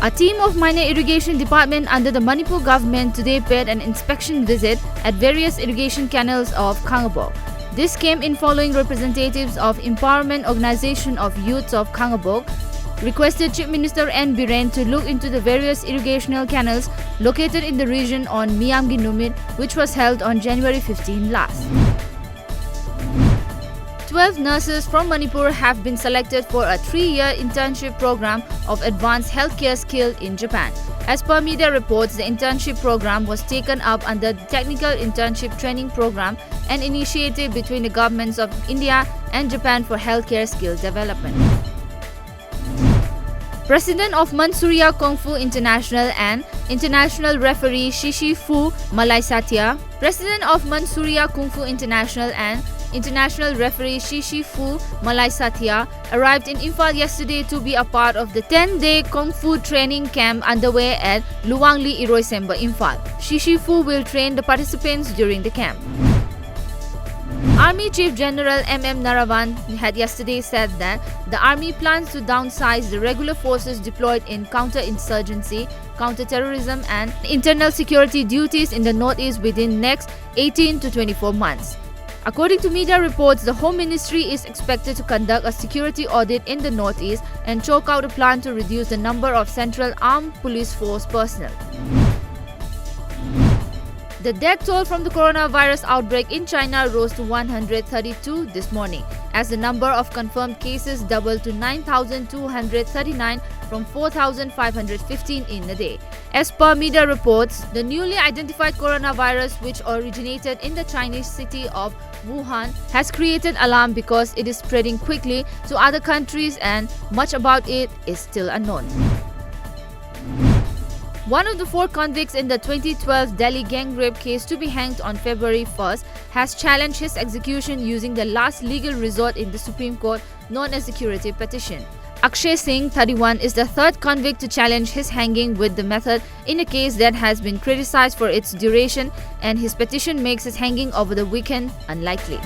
A team of minor irrigation department under the Manipur government today paid an inspection visit at various irrigation canals of Kangabok. This came in following representatives of Empowerment Organization of Youths of Kangabok requested Chief Minister N. Biren to look into the various irrigational canals located in the region on Miyamgi Numit, which was held on January 15 last. 12 nurses from Manipur have been selected for a 3-year internship program of advanced healthcare skill in Japan. As per media reports, the internship program was taken up under the Technical Internship Training Program, an initiative between the governments of India and Japan for healthcare skill development. President of Mansuria Kung Fu International and International Referee Shishi Fu Malaisatya, President of Mansuria Kung Fu International and International Referee Shishi Fu Malaisatya arrived in Imphal yesterday to be a part of the 10-day Kung Fu training camp underway at Luwangli Iroisemba, Imphal. Shishi Fu will train the participants during the camp. Army Chief General M.M. Narawan had yesterday said that the Army plans to downsize the regular forces deployed in counter-insurgency, counter-terrorism and internal security duties in the Northeast within next 18 to 24 months. According to media reports, the Home Ministry is expected to conduct a security audit in the Northeast and chalk out a plan to reduce the number of Central Armed Police Force personnel. The death toll from the coronavirus outbreak in China rose to 132 this morning, as the number of confirmed cases doubled to 9,239 from 4,515 in a day. As per media reports, the newly identified coronavirus, which originated in the Chinese city of Wuhan, has created alarm because it is spreading quickly to other countries and much about it is still unknown. One of the 4 convicts in the 2012 Delhi gang rape case to be hanged on February 1st has challenged his execution using the last legal resort in the Supreme Court, known as the curative petition. Akshay Singh, 31, is the 3rd convict to challenge his hanging with the method in a case that has been criticized for its duration, and his petition makes his hanging over the weekend unlikely.